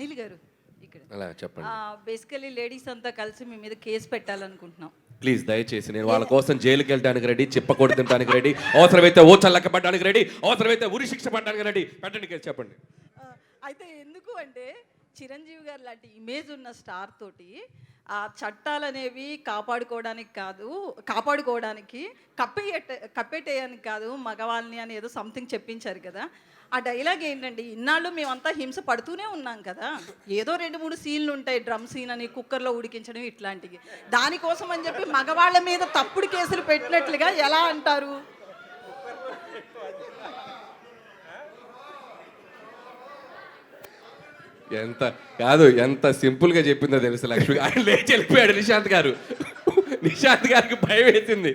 అనిల్ గారు ఇక్కడ అలా చెప్పండి. బేసికలీ లేడీస్ అంతా కలిసి మీ మీద కేసు పెట్టాలనుకుంటున్నాం. ప్లీజ్ దయచేసి నేను వాళ్ళ కోసం జైలుకి వెళ్ళడానికి రెడీ, చిప్ప తినడానికి రెడీ, అవసరమైతే ఓచలు లెక్క పడడానికి రెడీ, అవసరమైతే ఉరి శిక్ష పడడానికి రెడీ. పెట్టండి కేసు, చెప్పండి. ఆ, అయితే ఎందుకు అంటే చిరంజీవి గారు లాంటి ఇమేజ్ ఉన్న స్టార్ తోటి ఆ చట్టాలు అనేవి కాపాడుకోవడానికి కప్పెట్టేయడానికి కాదు మగవాళ్ళని అని ఏదో సంథింగ్ చెప్పించారు కదా. ఆ డైలాగ్ ఏంటండి, ఇన్నాళ్ళు మేమంతా హింస పడుతూనే ఉన్నాం కదా, ఏదో 2-3 సీన్లు ఉంటాయి, డ్రమ్ సీన్ అని, కుక్కర్లో ఉడికించడం ఇట్లాంటివి, దానికోసం అని చెప్పి మగవాళ్ళ మీద తప్పుడు కేసులు పెట్టినట్లుగా ఎలా అంటారు? ఎంత సింపుల్ గా చెప్పిందో తెలుసు లక్ష్మి. ఆయన లేచి వెళ్ళిపోయాడు. నిశాంత్ గారికి భయం వేసింది.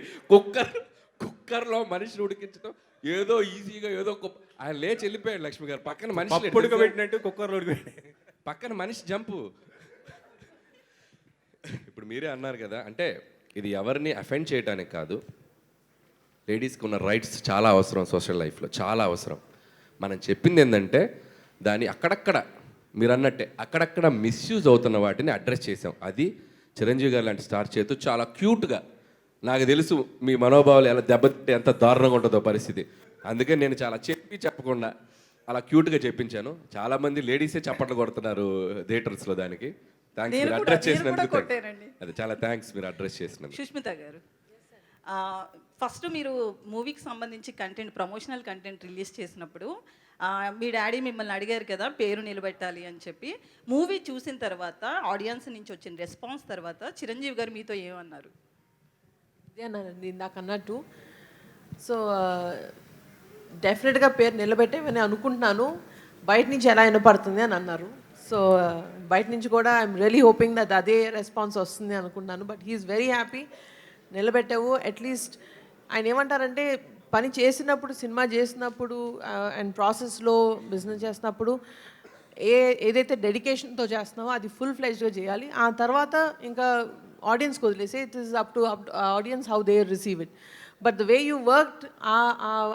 కుక్కర్లో మనిషిని ఉడికించడం ఏదో ఈజీగా ఏదో ఆయన లేచి వెళ్ళిపోయాడు. లక్ష్మి గారు పక్కన మనిషి ఉడకబెట్టినట్టు కుక్కర్లో ఉడకబెట్టి పక్కన మనిషి జంపు. ఇప్పుడు మీరే అన్నారు కదా, అంటే ఇది ఎవరిని అఫెండ్ చేయడానికి కాదు, లేడీస్కి ఉన్న రైట్స్ చాలా అవసరం, సోషల్ లైఫ్లో చాలా అవసరం. మనం చెప్పింది ఏంటంటే దాన్ని అక్కడక్కడ మీరు అన్నట్టే అక్కడక్కడ మిస్యూజ్ అవుతున్న వాటిని అడ్రస్ చేసాం. అది చిరంజీవి గారు లాంటి స్టార్ చేతు చాలా క్యూట్గా, నాకు తెలుసు మీ మనోభావాలు ఎలా దెబ్బతింటే ఎంత దారుణంగా ఉంటుందో పరిస్థితి, అందుకే నేను చాలా చెప్పకుండా అలా క్యూట్గా చెప్పించాను. చాలామంది లేడీసే చప్పట్లు కొడుతున్నారు థియేటర్స్లో. దానికి థ్యాంక్స్, మీరు అడ్రస్ చేసినందుకు. అది చాలా థ్యాంక్స్ మీరు అడ్రస్ చేసినందుకు. సుష్మిత గారు, ఫస్ట్ మీరు మూవీకి సంబంధించి కంటెంట్, ప్రమోషనల్ కంటెంట్ రిలీజ్ చేసినప్పుడు మీ డాడీ మిమ్మల్ని అడిగారు కదా పేరు నిలబెట్టాలి అని చెప్పి. మూవీ చూసిన తర్వాత ఆడియన్స్ నుంచి వచ్చిన రెస్పాన్స్ తర్వాత చిరంజీవి గారు మీతో ఏమన్నారు? ఇదే అన్నానండి ఇందాక అన్నట్టు. సో డెఫినెట్గా పేరు నిలబెట్టేవని అనుకుంటున్నాను, బయట నుంచి ఎలా వినపడుతుంది అని అన్నారు. సో బయట నుంచి కూడా ఐఎమ్ రియలీ హోపింగ్ దట్ అదే రెస్పాన్స్ వస్తుంది అనుకుంటున్నాను. But he's very happy. నిలబెట్టావు అట్లీస్ట్. ఆయన ఏమంటారంటే పని చేసినప్పుడు, సినిమా చేసినప్పుడు అండ్ ప్రాసెస్లో బిజినెస్ చేసినప్పుడు ఏదైతే డెడికేషన్తో చేస్తున్నావో అది ఫుల్ ఫ్లెజ్డ్గా చేయాలి. ఆ తర్వాత ఇంకా ఆడియన్స్కి వదిలేసి it is up to audience how they receive it. But the way you worked,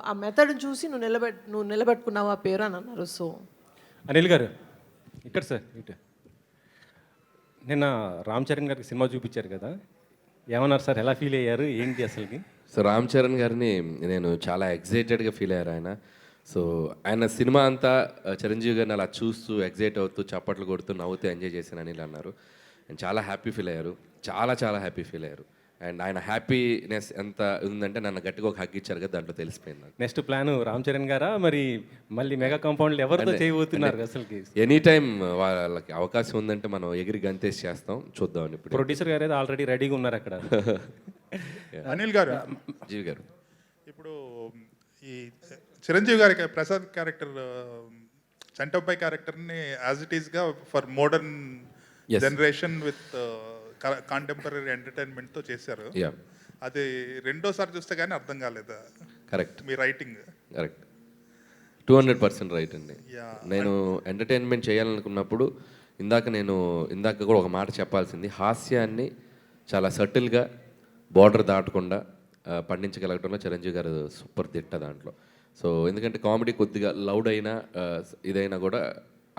ఆ మెథడ్ చూసి నువ్వు నిలబెట్టుకున్నావు ఆ పేరు అని అన్నారు. సో అనిల్ గారు ఇక్కడ సార్, ఇటు నిన్న రామ్ చరణ్ గారికి సినిమా చూపించారు కదా, ఏమన్నారు సార్? ఎలా ఫీల్ అయ్యారు, ఏంటి అసలుకి? సో రామ్ చరణ్ గారిని నేను చాలా ఎగ్జైటెడ్గా ఫీల్ అయ్యారు ఆయన. సో ఆయన సినిమా అంతా చిరంజీవి గారిని అలా చూస్తూ ఎగ్జైట్ అవుతూ చప్పట్లు కొడుతూ నవ్వుతూ ఎంజాయ్ చేశాను అని అన్నారు. అండ్ చాలా హ్యాపీ ఫీల్ అయ్యారు, చాలా హ్యాపీ ఫీల్ అయ్యారు. అండ్ ఆయన హ్యాపీనెస్ ఎంత ఉందంటే నన్ను గట్టిగా ఒక హగ్ ఇచ్చారు కదా, దాంట్లో తెలిసిపోయింది. నెక్స్ట్ ప్లాన్ రామ్ చరణ్ గారా, మరి మళ్ళీ మెగా కాంపౌండ్లు ఎవరితో చేయబోతున్నారు అసలుకి? ఎనీ టైం వాళ్ళకి అవకాశం ఉందంటే మనం ఎగిరి గంతేసి చేస్తాం, చూద్దాం. ఇప్పుడు ప్రొడ్యూసర్ గారు అయితే ఆల్రెడీ రెడీగా ఉన్నారు అక్కడ. అనిల్ గారు, జీవి గారు, ఇప్పుడు ఈ చిరంజీవి గారి ప్రసాద్ క్యారెక్టర్, చంటబ్బాయి క్యారెక్టర్ని యాజ్ ఇట్ ఈస్గా for modern generation with contemporary ఎంటర్టైన్మెంట్తో చేశారు. అది రెండోసారి చూస్తే కానీ అర్థం కాలేదా? కరెక్ట్, మీ రైటింగ్ కరెక్ట్, 200% రైట్ అండి. నేను ఎంటర్టైన్మెంట్ చేయాలనుకున్నప్పుడు ఇందాక కూడా ఒక మాట చెప్పాల్సింది, హాస్యాన్ని చాలా సటిల్గా బార్డర్ దాటకుండా పండించగలగడంలో చిరంజీవి గారు సూపర్ దిట్ట దాంట్లో. సో ఎందుకంటే కామెడీ కొద్దిగా లౌడ్ అయినా ఇదైనా కూడా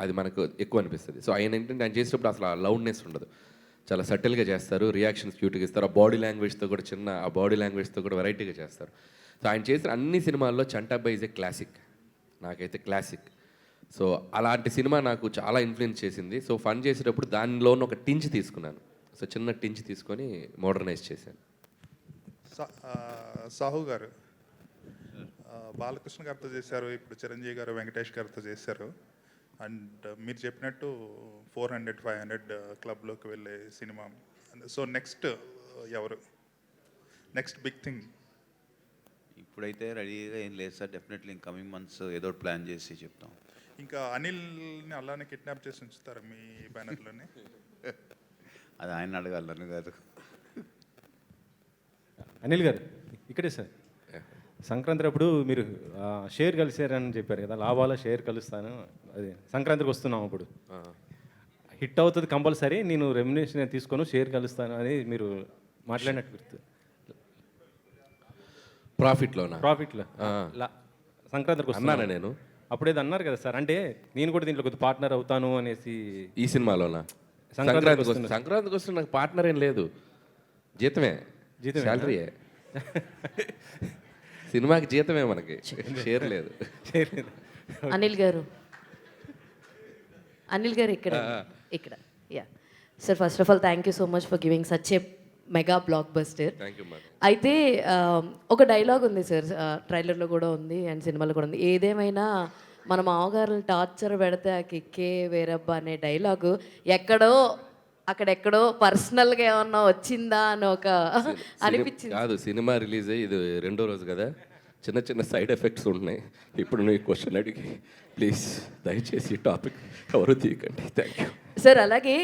అది మనకు ఎక్కువ అనిపిస్తుంది. సో ఆయన ఏంటంటే ఆయన చేసేటప్పుడు అసలు ఆ లౌడ్నెస్ ఉండదు, చాలా సటిల్గా చేస్తారు, రియాక్షన్స్ క్యూట్గా ఇస్తారు, ఆ బాడీ లాంగ్వేజ్తో కూడా వెరైటీగా చేస్తారు. సో ఆయన చేసిన అన్ని సినిమాల్లో చంటాబ్బాయి ఈజ్ ఏ క్లాసిక్, నాకైతే క్లాసిక్. సో అలాంటి సినిమా నాకు చాలా ఇన్ఫ్లుయెన్స్ చేసింది. సో ఫన్ చేసేటప్పుడు దానిలోనూ ఒక టించ్ తీసుకున్నాను. సో చిన్న టించ్ తీసుకొని మోడర్నైజ్ చేశాను. సాహు గారు బాలకృష్ణ గారితో చేశారు, ఇప్పుడు చిరంజీవి గారు వెంకటేష్ గారితో చేశారు. అండ్ మీరు చెప్పినట్టు 400-500 క్లబ్లోకి వెళ్ళే సినిమా. సో నెక్స్ట్ ఎవరు, నెక్స్ట్ బిగ్ థింగ్? ఇప్పుడైతే రెడీగా ఏం లేదు sir, definitely in coming months ఏదో ప్లాన్ చేసి చెప్తాం. ఇంకా అనిల్ని అలానే కిడ్నాప్ చేసి ఉంచుతారా మీ బ్యానర్లోనే? అది ఆయన అడగాలి, నన్ను కాదు. అనిల్ గారు ఇక్కడే సార్, సంక్రాంతి అప్పుడు మీరు షేర్ కలిసారని చెప్పారు కదా, లాభాల షేర్ కలుస్తాను, అది సంక్రాంతికి వస్తున్నాం, అప్పుడు హిట్ అవుతుంది కంపల్సరీ, నేను రెమ్యునేషన్ తీసుకోను, షేర్ కలుస్తాను అని మీరు మాట్లాడినట్టు గుర్తు. ప్రాఫిట్లో సంక్రాంతికి వస్తున్నాను నేను అప్పుడేదో అన్నారు కదా సార్, అంటే నేను కూడా దీంట్లో కొద్ది పార్ట్నర్ అవుతాను అనేసి. ఈ సినిమాలోనా? సంక్రాంతికి వస్తున్న నాకు పార్ట్నర్ ఏం లేదు, జీతమే, శాలరీయే. సినిమాకి జీతమే, మనకి షేర్ లేదు. అనిల్ గారు ఇక్కడ ఇక్కడ yeah sir, first of all thank you so much for giving such a mega block buster. Thank you madam. అయితే ఒక డైలాగ్ ఉంది సార్, ట్రైలర్లో కూడా ఉంది అండ్ సినిమాలో కూడా ఉంది. ఏదేమైనా మన మామగారులు టార్చర్ పెడితే ఆ కిక్కే వేరబ్బా అనే డైలాగు ఎక్కడో అక్కడెక్కడో పర్సనల్గా ఏమన్నా వచ్చిందా అని ఒక అనిపించింది. కాదు, సినిమా రిలీజ్ అయ్యి ఇది 2వ రోజు కదా, చిన్న చిన్న సైడ్ ఎఫెక్ట్స్ ఉన్నాయి. ఇప్పుడు నువ్వు ఈ క్వశ్చన్ అడిగి ప్లీజ్ దయచేసి ఈ టాపిక్ ఎవరు తీయకండి. Thank you sir. అలాగే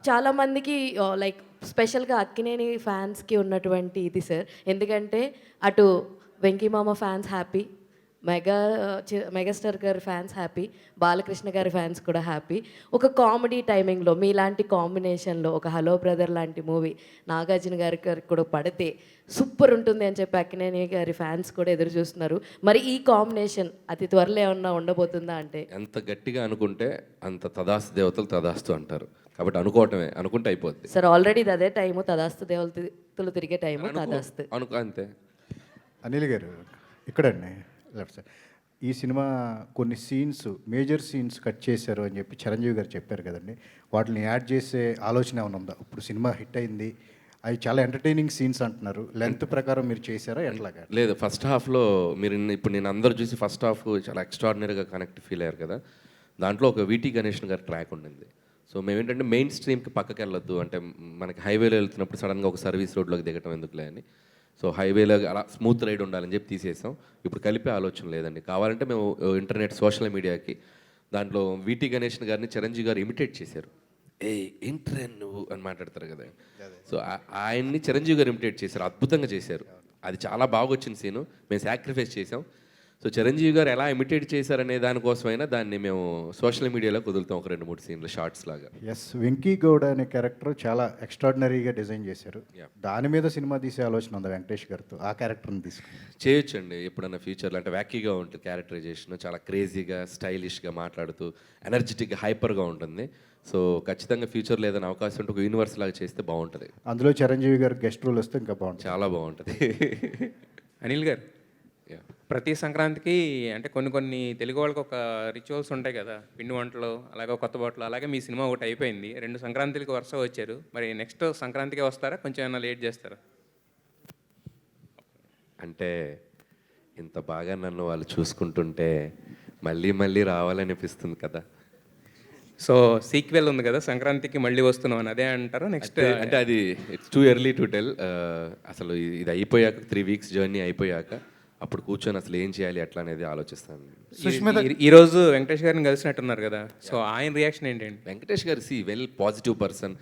చాలామందికి లైక్ స్పెషల్గా అక్కినేని ఫ్యాన్స్కి ఉన్నటువంటి ఇది సార్, ఎందుకంటే అటు వెంకీమామ ఫ్యాన్స్ హ్యాపీ, మెగాస్టార్ గారి ఫ్యాన్స్ హ్యాపీ, బాలకృష్ణ గారి ఫ్యాన్స్ కూడా హ్యాపీ. ఒక కామెడీ టైమింగ్లో మీలాంటి కాంబినేషన్లో ఒక హలో బ్రదర్ లాంటి మూవీ నాగార్జున గారికి కూడా పడితే సూపర్ ఉంటుంది అని చెప్పి అక్కినేని గారి ఫ్యాన్స్ కూడా ఎదురు చూస్తున్నారు. మరి ఈ కాంబినేషన్ అతి త్వరలో ఏమన్నా ఉండబోతుందా? అంటే ఎంత గట్టిగా అనుకుంటే అంత తదాస్తు దేవతలు తదాస్తు అంటారు, కాబట్టి అనుకోవటమే, అనుకుంటే అయిపోద్ది సార్. ఆల్రెడీ అదే టైము, తదాస్తు దేవతలు తిరిగే టైము, తదాస్తు అనుకో అంతే. అనిల్ గారు ఇక్కడండి లెఫ్ట్ సైడ్. ఈ సినిమా కొన్ని సీన్స్, మేజర్ సీన్స్ కట్ చేశారు అని చెప్పి చిరంజీవి గారు చెప్పారు కదండి, వాటిని యాడ్ చేసే ఆలోచన ఏమైనా ఉందా? ఇప్పుడు సినిమా హిట్ అయింది, అవి చాలా ఎంటర్టైనింగ్ సీన్స్ అంటున్నారు, లెంత్ ప్రకారం మీరు చేశారా ఎట్లాగా? లేదు, ఫస్ట్ హాఫ్లో మీరు ఇప్పుడు నేను అందరూ చూసి ఫస్ట్ హాఫ్ చాలా ఎక్స్ట్రాడినరీగా కనెక్ట్ ఫీల్ అయ్యారు కదా, దాంట్లో ఒక వీటీ గణేషన్ గారి ట్రాక్ ఉండింది. సో మేము ఏంటంటే మెయిన్ స్ట్రీమ్కి పక్కకి వెళ్ళొద్దు, అంటే మనకి హైవేలో వెళ్తున్నప్పుడు సడన్గా ఒక సర్వీస్ రోడ్లోకి దిగటం ఎందుకులే అని, సో హైవేలో అలా స్మూత్ రైడ్ ఉండాలని చెప్పి తీసేసాం. ఇప్పుడు కలిపే ఆలోచన లేదండి. కావాలంటే మేము ఇంటర్నెట్ సోషల్ మీడియాకి దాంట్లో వీటీ గణేషన్ గారిని చిరంజీవి గారు ఇమిటేట్ చేశారు. ఏంట్రా నువ్వు అని మాట్లాడతారు కదా, సో ఆయన్ని చిరంజీవి గారు ఇమిటేట్ చేశారు, అద్భుతంగా చేశారు. అది చాలా బాగా వచ్చిన సీను, మేము సాక్రిఫైస్ చేసాం. సో చిరంజీవి గారు ఎలా ఇమిటేట్ చేశారనే దానికోసమైనా దాన్ని మేము సోషల్ మీడియాలో కుదులుతాం, ఒక 2-3 సీన్లు షార్ట్స్ లాగా. ఎస్, వెంకీ గౌడ అనే క్యారెక్టర్ చాలా ఎక్స్ట్రాడినరీగా డిజైన్ చేశారు. దాని మీద సినిమా తీసే ఆలోచన ఉందా వెంకటేష్ గారితో? ఆ క్యారెక్టర్ని తీసుకుని చేయొచ్చండి ఎప్పుడన్నా ఫ్యూచర్లో, అంటే వ్యాకీగా ఉంటుంది క్యారెక్టరైజేషన్, చాలా క్రేజీగా స్టైలిష్గా మాట్లాడుతూ ఎనర్జెటిక్గా హైపర్గా ఉంటుంది. సో ఖచ్చితంగా ఫ్యూచర్లో ఏదైనా అవకాశం ఉంటే ఒక యూనివర్స్ లాగా చేస్తే బాగుంటుంది. అందులో చిరంజీవి గారు గెస్ట్ రోల్ వస్తే ఇంకా బాగుంటుంది, చాలా బాగుంటుంది. అనిల్ గారు, ప్రతి సంక్రాంతికి అంటే కొన్ని తెలుగు వాళ్ళకి ఒక రిచువల్స్ ఉంటాయి కదా, పిండి వంటలు, అలాగే కొత్త బట్టలు, అలాగే మీ సినిమా ఒకటి అయిపోయింది, 2 సంక్రాంతులకి వరుస వచ్చారు. మరి నెక్స్ట్ సంక్రాంతికి వస్తారా, కొంచెం ఏమైనా లేట్ చేస్తారా? అంటే ఇంత బాగా నన్ను వాళ్ళు చూసుకుంటుంటే మళ్ళీ మళ్ళీ రావాలనిపిస్తుంది కదా. సో సీక్వెల్ ఉంది కదా, సంక్రాంతికి మళ్ళీ వస్తున్నాం అని అదే అంటారు నెక్స్ట్? అంటే అది it's too early to tell. అసలు ఇది అయిపోయాక 3 వీక్స్ జర్నీ అయిపోయాక అప్పుడు కూర్చొని అసలు ఏం చేయాలి ఎట్లా అనేది ఆలోచిస్తాను. ఈరోజు వెంకటేష్ గారిని కలిసినట్టున్నారు కదా, సో ఆయన రియాక్షన్ ఏంటండి? వెంకటేష్ గారు వెల్ పాజిటివ్ పర్సన్.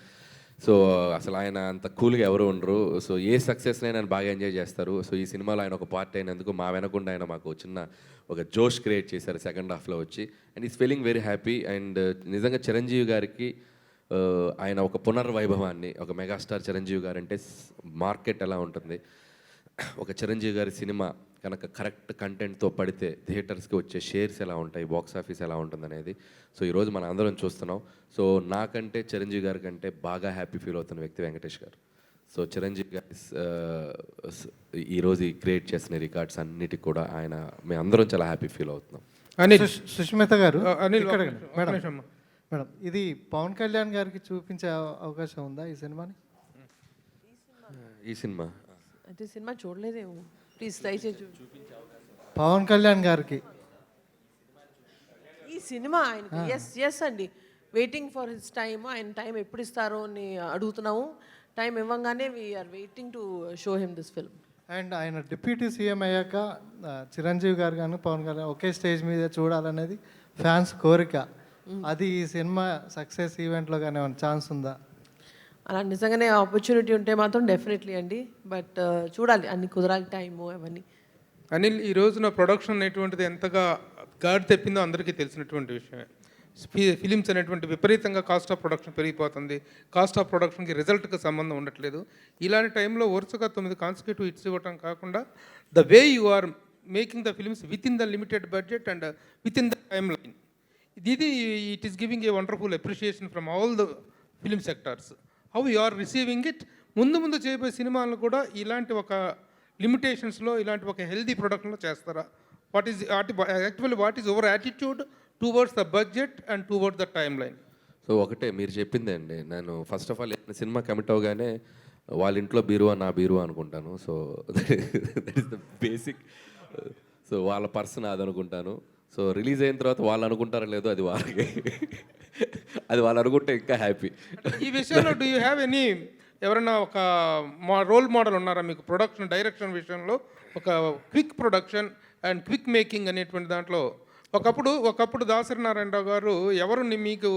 సో అసలు ఆయన అంత కూల్గా ఎవరు ఉండరు. సో ఏ సక్సెస్ని ఆయన బాగా ఎంజాయ్ చేస్తారు. సో ఈ సినిమాలో ఆయన ఒక పార్ట్ అయినందుకు మా వెనకుండా ఆయన మాకు చిన్న ఒక జోష్ క్రియేట్ చేశారు సెకండ్ హాఫ్లో వచ్చి, and is feeling very happy. And నిజంగా చిరంజీవి గారికి ఆయన ఒక పునర్వైభవాన్ని, ఒక మెగాస్టార్ చిరంజీవి గారు అంటే మార్కెట్ ఎలా ఉంటుంది, ఒక చిరంజీవి గారి సినిమా కనుక కరెక్ట్ కంటెంట్తో పడితే థియేటర్స్కి వచ్చే షేర్స్ ఎలా ఉంటాయి, బాక్స్ ఆఫీస్ ఎలా ఉంటుంది అనేది సో ఈరోజు మనం అందరం చూస్తున్నాం. సో నాకంటే చిరంజీవి గారి కంటే బాగా హ్యాపీ ఫీల్ అవుతున్న వ్యక్తి వెంకటేష్ గారు. సో చిరంజీవి గారి ఈరోజు క్రియేట్ చేసిన రికార్డ్స్ అన్నిటికి కూడా ఆయన మేము అందరం చాలా హ్యాపీ ఫీల్ అవుతున్నాం. సుష్మిత గారు, మేడం ఇది పవన్ కళ్యాణ్ గారికి చూపించే అవకాశం ఉందా ఈ సినిమాని? ఈ సినిమా అంటే సినిమా చూడలేదేమో, ప్లీజ్ దయచేసి పవన్ కళ్యాణ్ గారికి ఈ సినిమా ఆయనకి ఎస్ అండి, వెయిటింగ్ ఫర్ హిస్ టైమ్. ఆయన టైం ఎప్పుడు ఇస్తారో అని అడుగుతున్నాము. టైం ఇవ్వగానే we are waiting to show him this film. And ఆయన డిప్యూటీ సీఎం అయ్యాక చిరంజీవి గారు కానీ పవన్ కళ్యాణ్ ఒకే స్టేజ్ మీద చూడాలనేది ఫ్యాన్స్ కోరిక. అది ఈ సినిమా సక్సెస్ ఈవెంట్లో కానీ ఏమైనా ఛాన్స్ ఉందా? అలా నిజంగానే ఆపర్చునిటీ ఉంటే మాత్రం డెఫినెట్లీ అండి, బట్ చూడాలి, అన్ని కుదరాలి టైము అవన్నీ. అనిల్, ఈ రోజున ప్రొడక్షన్ అనేటువంటిది ఎంతగా గాడి తెప్పిందో అందరికీ తెలిసినటువంటి విషయమే. ఫిలిమ్స్ అనేటువంటి విపరీతంగా కాస్ట్ ఆఫ్ ప్రొడక్షన్ పెరిగిపోతుంది. కాస్ట్ ఆఫ్ ప్రొడక్షన్కి రిజల్ట్కి సంబంధం ఉండట్లేదు. ఇలాంటి టైంలో వరుసగా 9 కాన్సిక్యూటివ్ హిట్స్ ఇవ్వటం కాకుండా the way you are making the films within the limited budget and within the timeline. ఇది it is giving a wonderful appreciation from all the film sectors. How you are receiving it? ముందు చేయబోయే సినిమాలను కూడా ఇలాంటి ఒక లిమిటేషన్స్లో, ఇలాంటి ఒక healthy ప్రొడక్షన్లో చేస్తారా? What is our attitude towards the budget and towards the time line? So ఒకటే మీరు చెప్పిందే అండి. నేను first of all cinema commit అవగానే వాళ్ళ ఇంట్లో బీరువా నా బీరువా అనుకుంటాను. So that is the basic. So వాళ్ళ పర్సన్ అది అనుకుంటాను. సో రిలీజ్ అయిన తర్వాత వాళ్ళు అనుకుంటారో లేదో అది వాళ్ళకి, అది వాళ్ళు అనుకుంటే ఇంకా హ్యాపీ. ఈ విషయంలో డూ యూ హ్యావ్ ఎనీ ఎవరైనా ఒక రోల్ మోడల్ ఉన్నారా మీకు ప్రొడక్షన్ డైరెక్షన్ విషయంలో? ఒక quick production and quick making అనేటువంటి దాంట్లో ఒకప్పుడు దాసరి నారాయణరావు గారు మీకు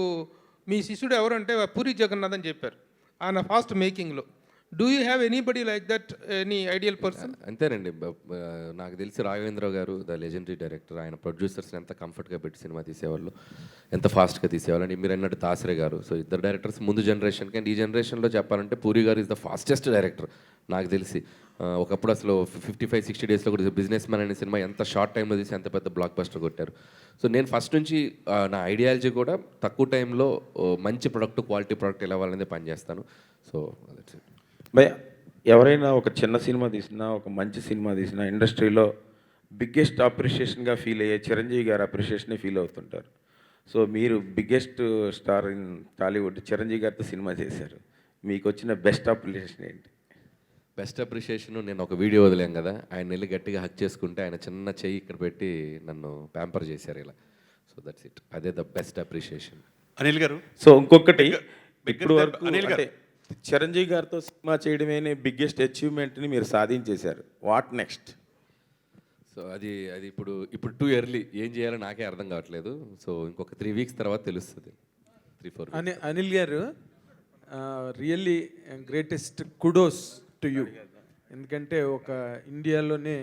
మీ శిష్యుడు ఎవరు అంటే పూరి జగన్నాథ్ అని చెప్పారు ఆయన ఫాస్ట్ మేకింగ్లో. Do you have anybody like that, any ideal person? అంతేనండి. నాకు తెలిసి రాఘవేంద్ర గారు ద లెజెండరీ డైరెక్టర్, ఆయన ప్రొడ్యూసర్స్ని ఎంత కంఫర్ట్గా పెట్టి సినిమా తీసేవాళ్ళు, ఎంత ఫాస్ట్గా తీసేవాళ్ళు. అండ్ మీరు అన్నట్టు దాసరే గారు. సో ఇద్దరు డైరెక్టర్స్ ముందు జనరేషన్కి. అండ్ ఈ జనరేషన్లో చెప్పాలంటే పూరి గారు ఇస్ ద ఫాస్టెస్ట్ డైరెక్టర్ నాకు తెలిసి. ఒకప్పుడు అసలు 55-60 డేస్లో కూడా బిజినెస్ మ్యాన్ అనే సినిమా ఎంత షార్ట్ టైంలో తీసి ఎంత పెద్ద బ్లాక్ బస్టర్ కొట్టారు. సో నేను ఫస్ట్ నుంచి నా ఐడియాలజీ కూడా తక్కువ టైంలో మంచి ప్రొడక్ట్, క్వాలిటీ ప్రొడక్ట్ ఎలా అవ్వాలనేది పనిచేస్తాను. So that's it. భయ, ఎవరైనా ఒక చిన్న సినిమా తీసినా, ఒక మంచి సినిమా తీసినా ఇండస్ట్రీలో బిగ్గెస్ట్ అప్రిషియేషన్గా ఫీల్ అయ్యే చిరంజీవి గారు అప్రిషియేషనే ఫీల్ అవుతుంటారు. సో మీరు biggest star in Tollywood Chiranjeevi గారితో సినిమా చేశారు, మీకు వచ్చిన బెస్ట్ అప్రిషియేషన్ ఏంటి? బెస్ట్ అప్రిషియేషన్, నేను ఒక వీడియో వదిలాం కదా, ఆయన వెళ్ళి గట్టిగా హక్ చేసుకుంటే ఆయన చిన్న చెయ్యి ఇక్కడ పెట్టి నన్ను ప్యాంపర్ చేశారు ఇలా. So that's it. అదే ద బెస్ట్ అప్రిషియేషన్. అనిల్ గారు, సో ఇంకొకటి, ఇప్పుడు వరకు అనిల్ గారు, అంటే చిరంజీవి గారితో సినిమా చేయడమే బిగ్గెస్ట్ అచీవ్మెంట్ని మీరు సాధించేశారు. What next? సో అది ఇప్పుడు టూ ఎర్లీ, ఏం చేయాలో నాకే అర్థం కావట్లేదు. సో ఇంకొక 3 వీక్స్ తర్వాత తెలుస్తుంది. 3-4 అనిల్ గారు, really greatest kudos to you. ఎందుకంటే ఒక ఇండియాలోనే